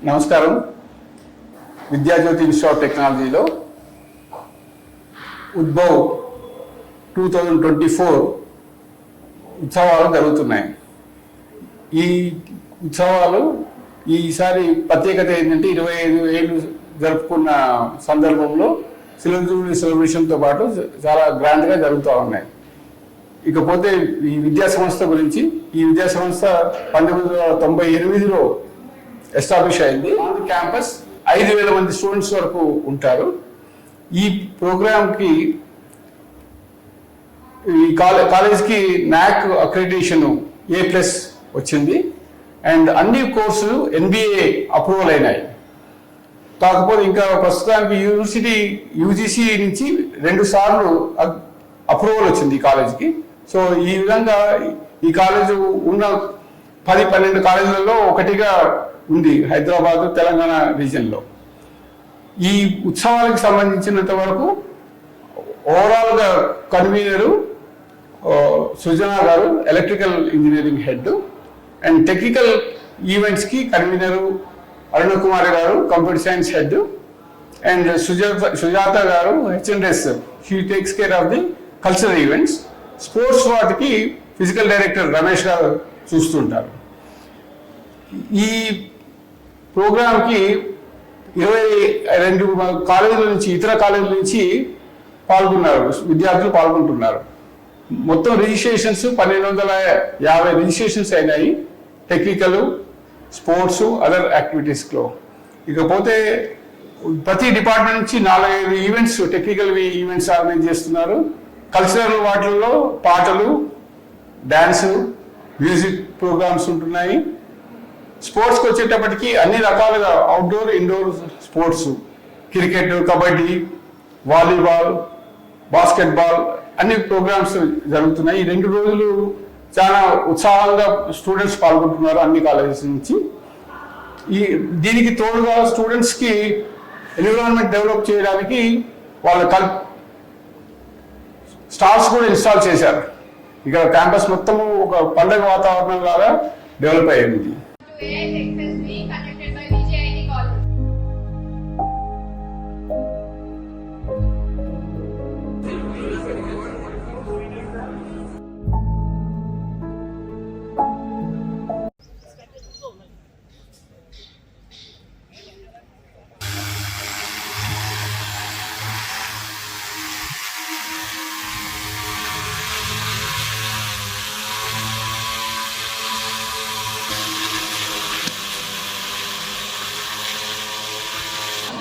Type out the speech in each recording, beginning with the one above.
నమస్కారం. Vidyajyothi institute of టెక్నాలజీలో ఉద్భవ్ 2024 ఉత్సవాలు జరుగుతున్నాయి. ఈ ఉత్సవాలు ఈసారి ప్రత్యేకత ఏంటంటే 25 ఏళ్ళు జరుపుకున్న సందర్భంలో సిల్వర్ జూబ్లీ సెలబ్రేషన్తో పాటు చాలా గ్రాండ్గా జరుగుతూ ఉన్నాయి. ఇకపోతే ఈ విద్యా సంస్థ గురించి, ఈ విద్యా సంస్థ 1998లో ఎస్టాబ్లిష్ అయింది. క్యాంపస్ 5,000 మంది స్టూడెంట్స్ వరకు ఉంటారు. ఈ ప్రోగ్రామ్కి ఈ కాలేజ్కి NAAC అక్రిడిటేషన్ A+ వచ్చింది అండ్ అన్ని కోర్సులు NBA అప్రూవల్ అయినాయి. కాకపోతే ఇంకా ప్రస్తుతానికి యూనివర్సిటీ UGC నుంచి 2 సార్లు అప్రూవల్ వచ్చింది ఈ కాలేజ్కి. సో ఈ విధంగా ఈ కాలేజు ఉన్న 10-12 కాలేజీలలో ఒకటిగా ఉంది హైదరాబాద్, తెలంగాణ రీజియన్లో. ఈ ఉత్సవాలకు సంబంధించినంత వరకు ఓవరాల్గా కన్వీనరు సుజనా గారు, electrical engineering head, and technical ఈవెంట్స్కి కన్వీనరు అరుణ కుమారి గారు, computer science head, and Sujatha గారు H&S, she takes care of the cultural events. Sports వాటికి ఫిజికల్ డైరెక్టర్ రమేష్ గారు చూస్తుంటారు. ఈ ప్రోగ్రాంకి 22 కాలేజీల నుంచి, ఇతర కాలేజీల నుంచి పాల్గొన్నారు, విద్యార్థులు పాల్గొంటున్నారు. మొత్తం రిజిస్ట్రేషన్స్ 1,250 రిజిస్ట్రేషన్స్ అయినాయి, టెక్నికల్, స్పోర్ట్స్, అదర్ యాక్టివిటీస్లో. ఇకపోతే ప్రతి డిపార్ట్మెంట్ నుంచి 4-5 ఈవెంట్స్, టెక్నికల్ ఈవెంట్స్ ఆర్గనైజ్ చేస్తున్నారు. కల్చరల్ వాటిల్లో పాటలు, డ్యాన్సు, మ్యూజిక్ ప్రోగ్రామ్స్ ఉంటున్నాయి. స్పోర్ట్స్కి వచ్చేటప్పటికి అన్ని రకాలుగా outdoor, indoor sports, cricket, kabaddi, volleyball, basketball అన్ని ప్రోగ్రామ్స్ జరుగుతున్నాయి. ఈ 2 రోజులు చాలా ఉత్సాహంగా స్టూడెంట్స్ పాల్గొంటున్నారు అన్ని కాలేజెస్ నుంచి. దీనికి తోడుగా స్టూడెంట్స్కి ఎన్విరాన్మెంట్ డెవలప్ చేయడానికి వాళ్ళ స్టాల్స్ కూడా ఇన్స్టాల్ చేశారు. ఇక్కడ క్యాంపస్ మొత్తము ఒక పండుగ వాతావరణం లాగా డెవలప్ అయ్యింది.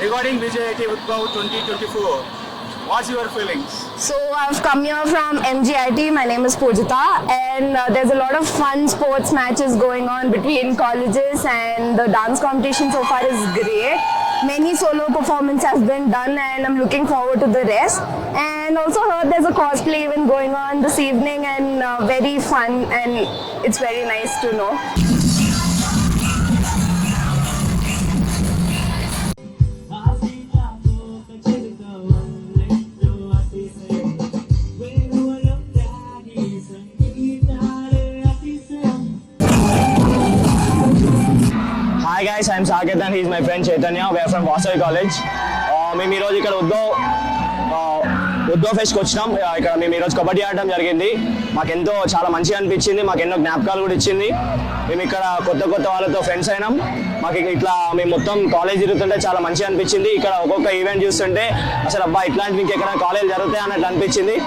Regarding VJIT Udbhav 2024, what's your feelings? So I've come here from MGIT. My name is Pujita, and there's a lot of fun sports matches going on between colleges, and the dance competition so far is great. Many solo performances have been done, and I'm looking forward to the rest. And also heard there's a cosplay event going on this evening, and very fun, and it's very nice to know. Hi guys, I'm Saket and he's my friend Chaitanya. We are from Vasavi College. మేము ఈరోజు ఇక్కడ ఉద్భవ్ ఫెస్ట్కి వచ్చినాం. ఇక్కడ మేము ఈరోజు కబడ్డీ ఆడడం జరిగింది. మాకెంతో చాలా మంచిగా అనిపించింది, మాకు ఎన్నో జ్ఞాపకాలు కూడా ఇచ్చింది. మేము ఇక్కడ కొత్త వాళ్ళతో ఫ్రెండ్స్ అయినాం. మాకు ఇట్లా మేము మొత్తం కాలేజ్ తిరుగుతుంటే చాలా మంచిగా అనిపించింది. ఇక్కడ ఒక్కొక్క ఈవెంట్ చూస్తుంటే అసలు అబ్బా ఇట్లాంటివి ఇంకెక్కడ కాలేజ్ జరుగుతాయి అన్నట్లు అనిపించింది.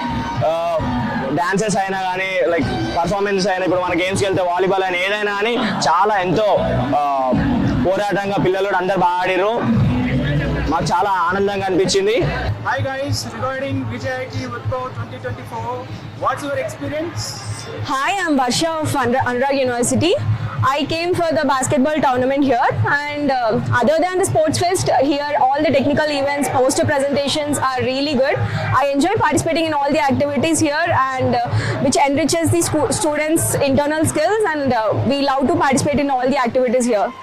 డాన్సెస్ అయినా కానీ, లైక్ పర్ఫార్మెన్స్ అయినా, ఇప్పుడు మన గేమ్స్కి వెళ్తే వాలీబాల్ అయినా ఏదైనా కానీ చాలా ఎంతో పోరాటంగా పిల్లలు అందరు బాగా ఆడిరు. మాకు చాలా ఆనందంగా అనిపించింది. Hi guys, regarding VJIT Udbhav 2024, what's your experience? Hi, I'm Varsha of Anurag University. I came for the basketball tournament here, and other than the sports fest, here all the technical events, poster presentations are really good. I enjoy participating in all the activities here, and which enriches the students' internal skills, and we love to participate in all the activities here.